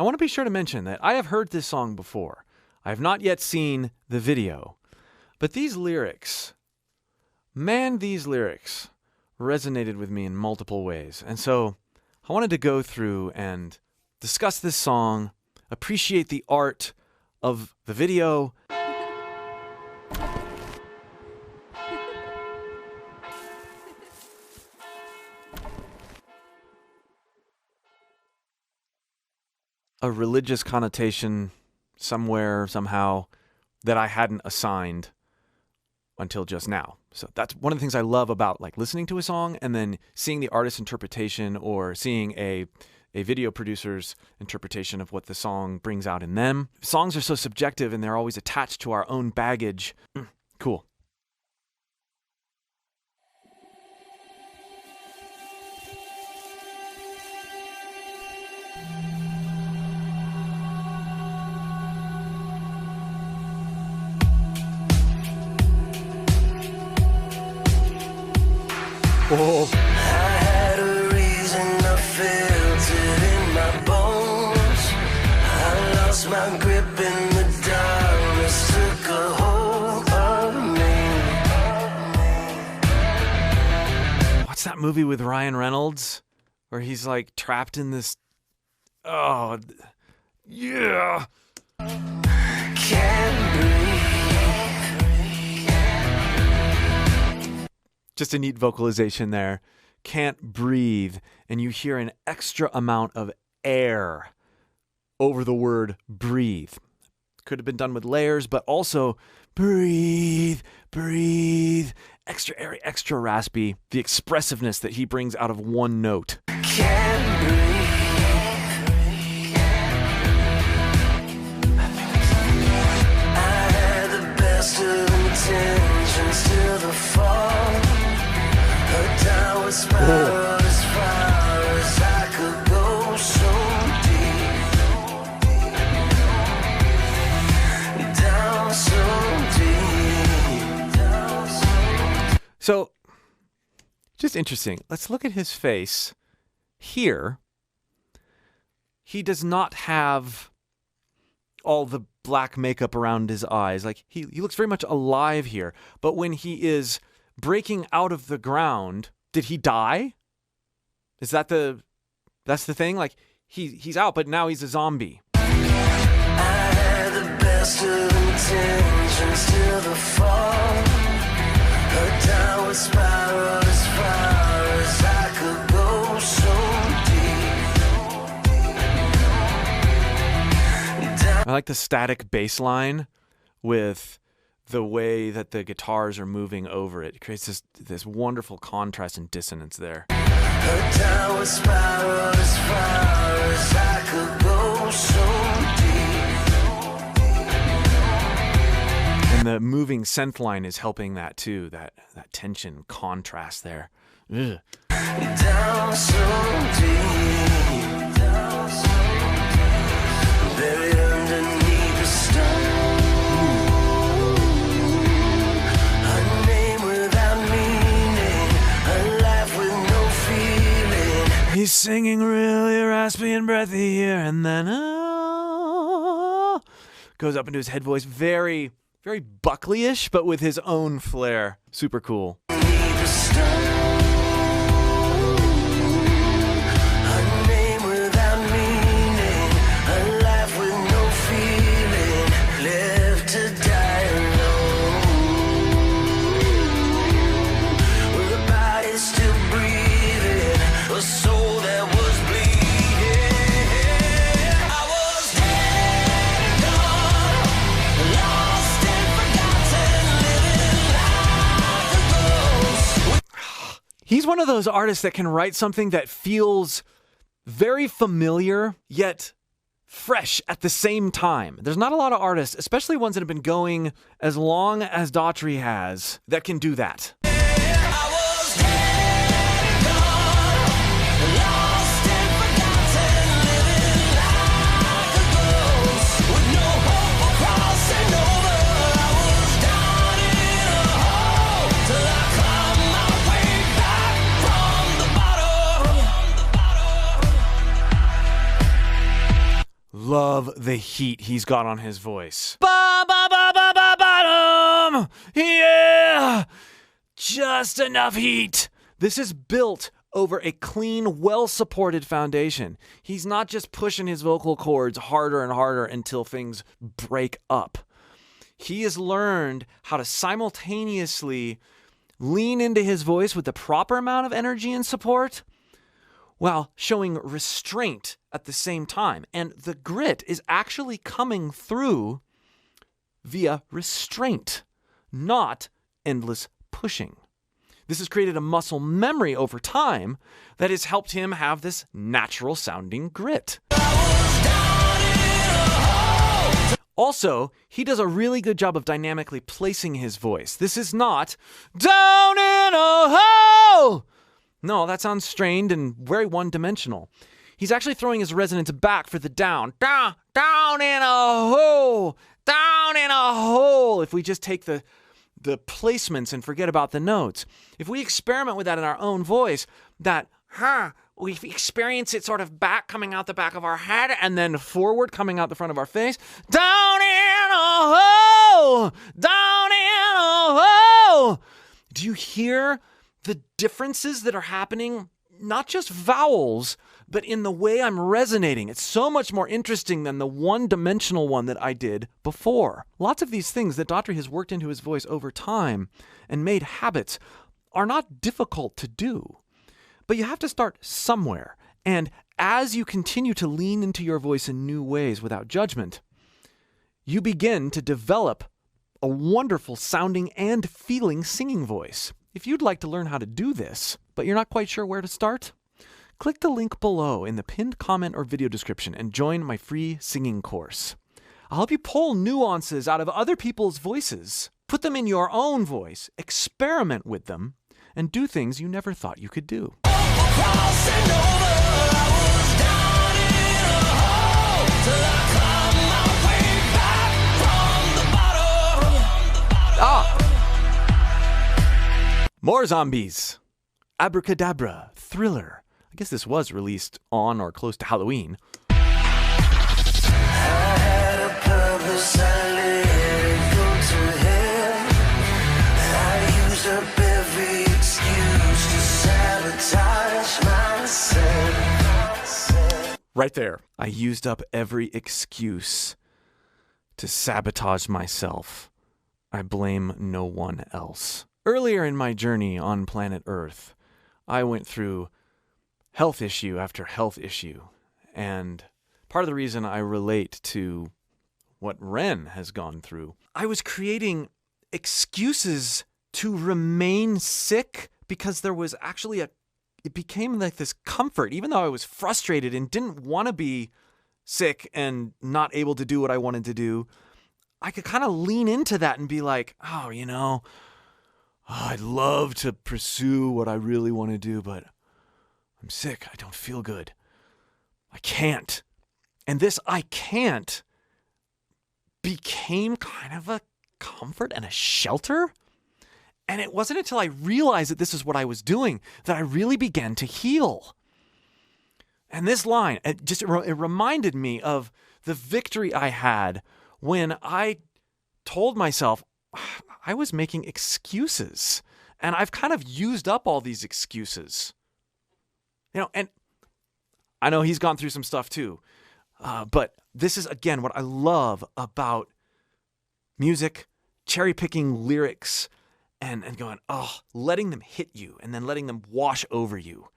I want to be sure to mention that I have heard this song before. I have not yet seen the video. But these lyrics, man, these lyrics resonated with me in multiple ways. And so I wanted to go through and discuss this song, appreciate the art of the video. A religious connotation somewhere, somehow, that I hadn't assigned until just now. So that's one of the things I love about like listening to a song and then seeing the artist's interpretation or seeing a video producer's interpretation of what the song brings out in them. Songs are so subjective and they're always attached to our own baggage. Cool. Oh. I had a reason, I felt it in my bones. I lost my grip and the darkness took a hold of me. What's that movie with Ryan Reynolds where he's like trapped in this? Oh, yeah. Can't breathe. Just a neat vocalization there. Can't breathe. And you hear an extra amount of air over the word breathe. Could have been done with layers, but also breathe, breathe. Extra airy, extra raspy. The expressiveness that he brings out of one note. Can't breathe. I had the best of intentions till the fall. A downward spiral as far as I could go, so deep. Down so deep. So, just interesting. Let's look at his face here. He does not have all the black makeup around his eyes. Like he looks very much alive here. But when he is breaking out of the ground, did he die? Is that that's the thing? Like he's out, but now he's a zombie. I had the best of intentions till the fall. A downward spiral as far as I could go, so deep. I like the static bass line with the way that the guitars are moving over it. It creates this wonderful contrast and dissonance there. A downward spiral as far as I could go, so deep. And the moving synth line is helping that too, that tension contrast there. Ugh. Down so deep. Down so deep. Buried underneath the stone. He's singing really raspy and breathy here, and then goes up into his head voice, very, very Buckley-ish, but with his own flair. Super cool. He's one of those artists that can write something that feels very familiar, yet fresh at the same time. There's not a lot of artists, especially ones that have been going as long as Daughtry has, that can do that. Love the heat he's got on his voice. Ba ba ba ba ba bottom. Yeah. Just enough heat. This is built over a clean, well-supported foundation. He's not just pushing his vocal cords harder and harder until things break up. He has learned how to simultaneously lean into his voice with the proper amount of energy and support while showing restraint at the same time. And the grit is actually coming through via restraint, not endless pushing. This has created a muscle memory over time that has helped him have this natural sounding grit. Also, he does a really good job of dynamically placing his voice. This is not down in a hole. No, that sounds strained and very one-dimensional. He's actually throwing his resonance back for the down. Down in a hole. Down in a hole. If we just take the placements and forget about the notes. If we experiment with that in our own voice, we experience it sort of back coming out the back of our head and then forward coming out the front of our face. Down in a hole! Down in a hole! Do you hear the differences that are happening? Not just vowels, but in the way I'm resonating. It's so much more interesting than the one-dimensional one that I did before. Lots of these things that Daughtry has worked into his voice over time and made habits are not difficult to do. But you have to start somewhere. And as you continue to lean into your voice in new ways without judgment, you begin to develop a wonderful sounding and feeling singing voice. If you'd like to learn how to do this, but you're not quite sure where to start, click the link below in the pinned comment or video description and join my free singing course. I'll help you pull nuances out of other people's voices, put them in your own voice, experiment with them, and do things you never thought you could do. More zombies. Abracadabra, Thriller. I guess this was released on or close to Halloween. I had a purpose, I let go to hell. I used up every excuse to sabotage myself. Right there. I used up every excuse to sabotage myself. I blame no one else. Earlier in my journey on planet Earth, I went through health issue after health issue. And part of the reason I relate to what Ren has gone through, I was creating excuses to remain sick because there was actually it became like this comfort, even though I was frustrated and didn't want to be sick and not able to do what I wanted to do. I could kind of lean into that and be like, I'd love to pursue what I really want to do, but I'm sick. I don't feel good. I can't. And this I can't became kind of a comfort and a shelter. And it wasn't until I realized that this is what I was doing that I really began to heal. And this line, it reminded me of the victory I had when I told myself, I was making excuses, and I've kind of used up all these excuses. And I know he's gone through some stuff too, but this is, again, what I love about music, cherry-picking lyrics, and going, letting them hit you, and then letting them wash over you.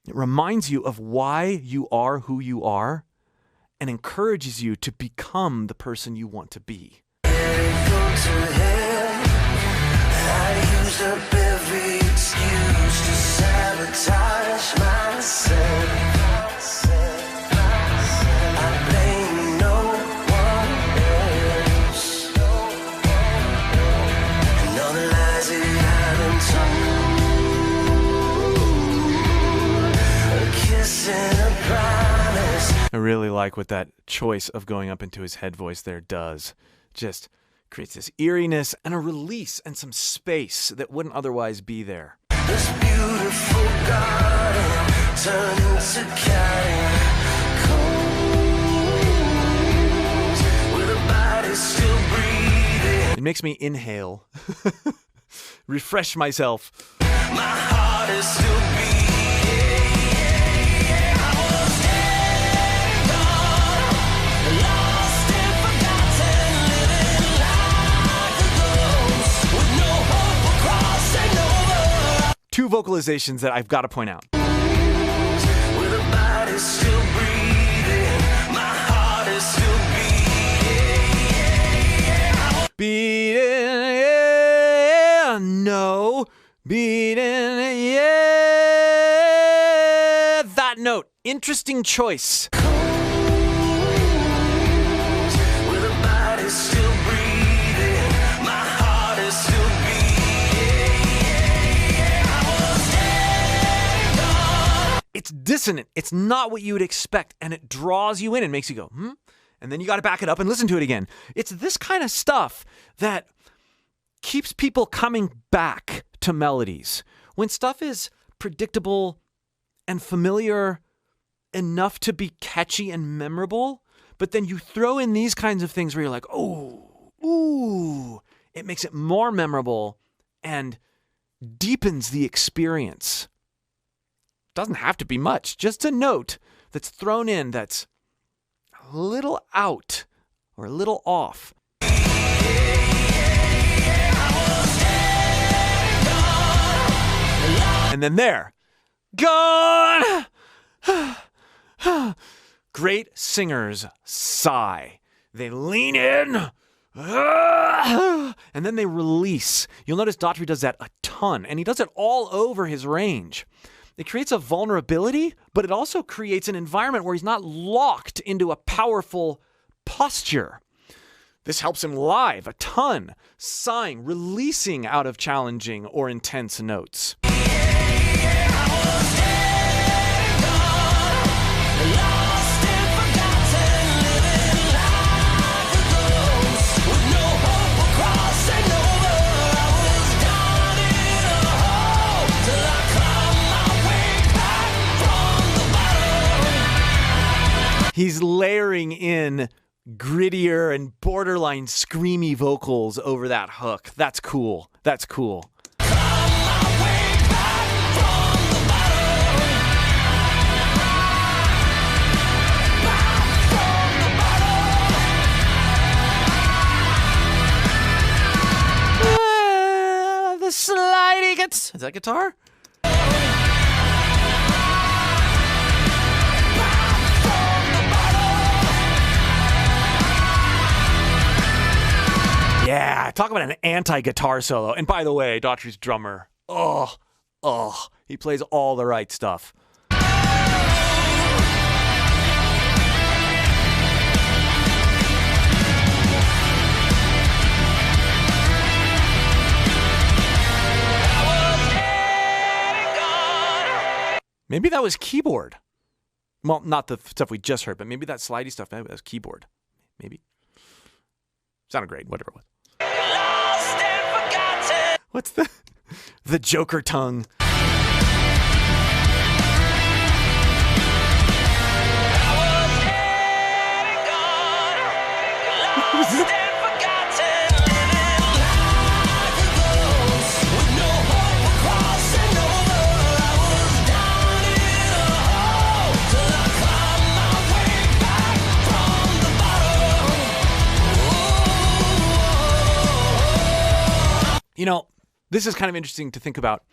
It reminds you of why you are who you are, and encourages you to become the person you want to be. I used up every excuse to sabotage myself. I blame no one else. And all the lies that I've been told, a kiss and a promise. I really like what that choice of going up into his head voice there does. Just creates this eeriness and a release and some space that wouldn't otherwise be there. This beautiful garden turned into cold. makes me inhale. Refresh myself. My heart is still beating. I was dead, gone, lost and forgotten, living like a ghost with no hope for crossing over. 2 vocalizations that I've got to point out. With a body still breathing, my heart is still beating. Beating, yeah, no. Beating, yeah. That note. Interesting choice. With a body still breathing, my heart is still beating. It's dissonant. It's not what you would expect, and it draws you in and makes you go, hmm? And then you got to back it up and listen to it again. It's this kind of stuff that keeps people coming back to melodies. When stuff is predictable and familiar enough to be catchy and memorable, but then you throw in these kinds of things where you're like, oh, ooh, it makes it more memorable and deepens the experience. Doesn't have to be much, just a note that's thrown in that's a little out or a little off. And then there, gone. Great singers sigh. They lean in, and then they release. You'll notice Daughtry does that a ton, and he does it all over his range. It creates a vulnerability, but it also creates an environment where he's not locked into a powerful posture. This helps him live a ton, sighing, releasing out of challenging or intense notes. He's layering in grittier and borderline screamy vocals over that hook. That's cool. That's cool. The sliding gets. Is that guitar? Yeah, talk about an anti-guitar solo. And by the way, Daughtry's drummer, he plays all the right stuff. Maybe that was keyboard. Well, not the stuff we just heard, but maybe that slidey stuff, maybe that was keyboard. Maybe. Sounded great, whatever it was. Lost and forgotten. What's the Joker tongue? You know, this is kind of interesting to think about.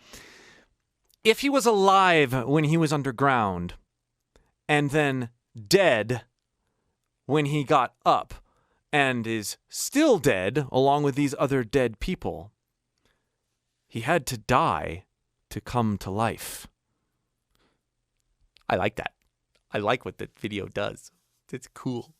If he was alive when he was underground and then dead when he got up and is still dead along with these other dead people, he had to die to come to life. I like that. I like what the video does. It's cool.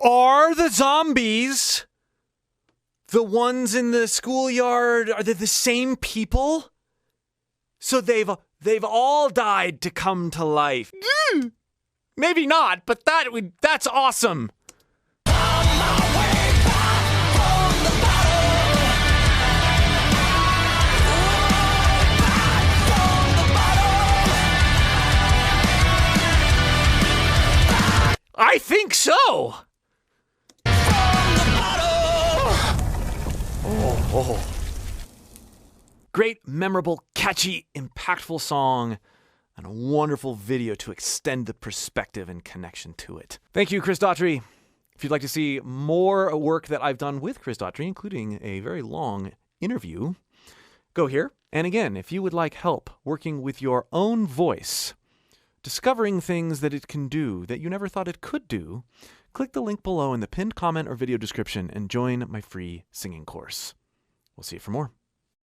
Are the zombies The ones in the schoolyard, are they the same people? So they've all died to come to life. Maybe not, but that's awesome. I think so. Oh. Great, memorable, catchy, impactful song, and a wonderful video to extend the perspective and connection to it. Thank you, Chris Daughtry. If you'd like to see more work that I've done with Chris Daughtry, including a very long interview, go here. And again, if you would like help working with your own voice, discovering things that it can do that you never thought it could do, click the link below in the pinned comment or video description and join my free singing course. We'll see you for more.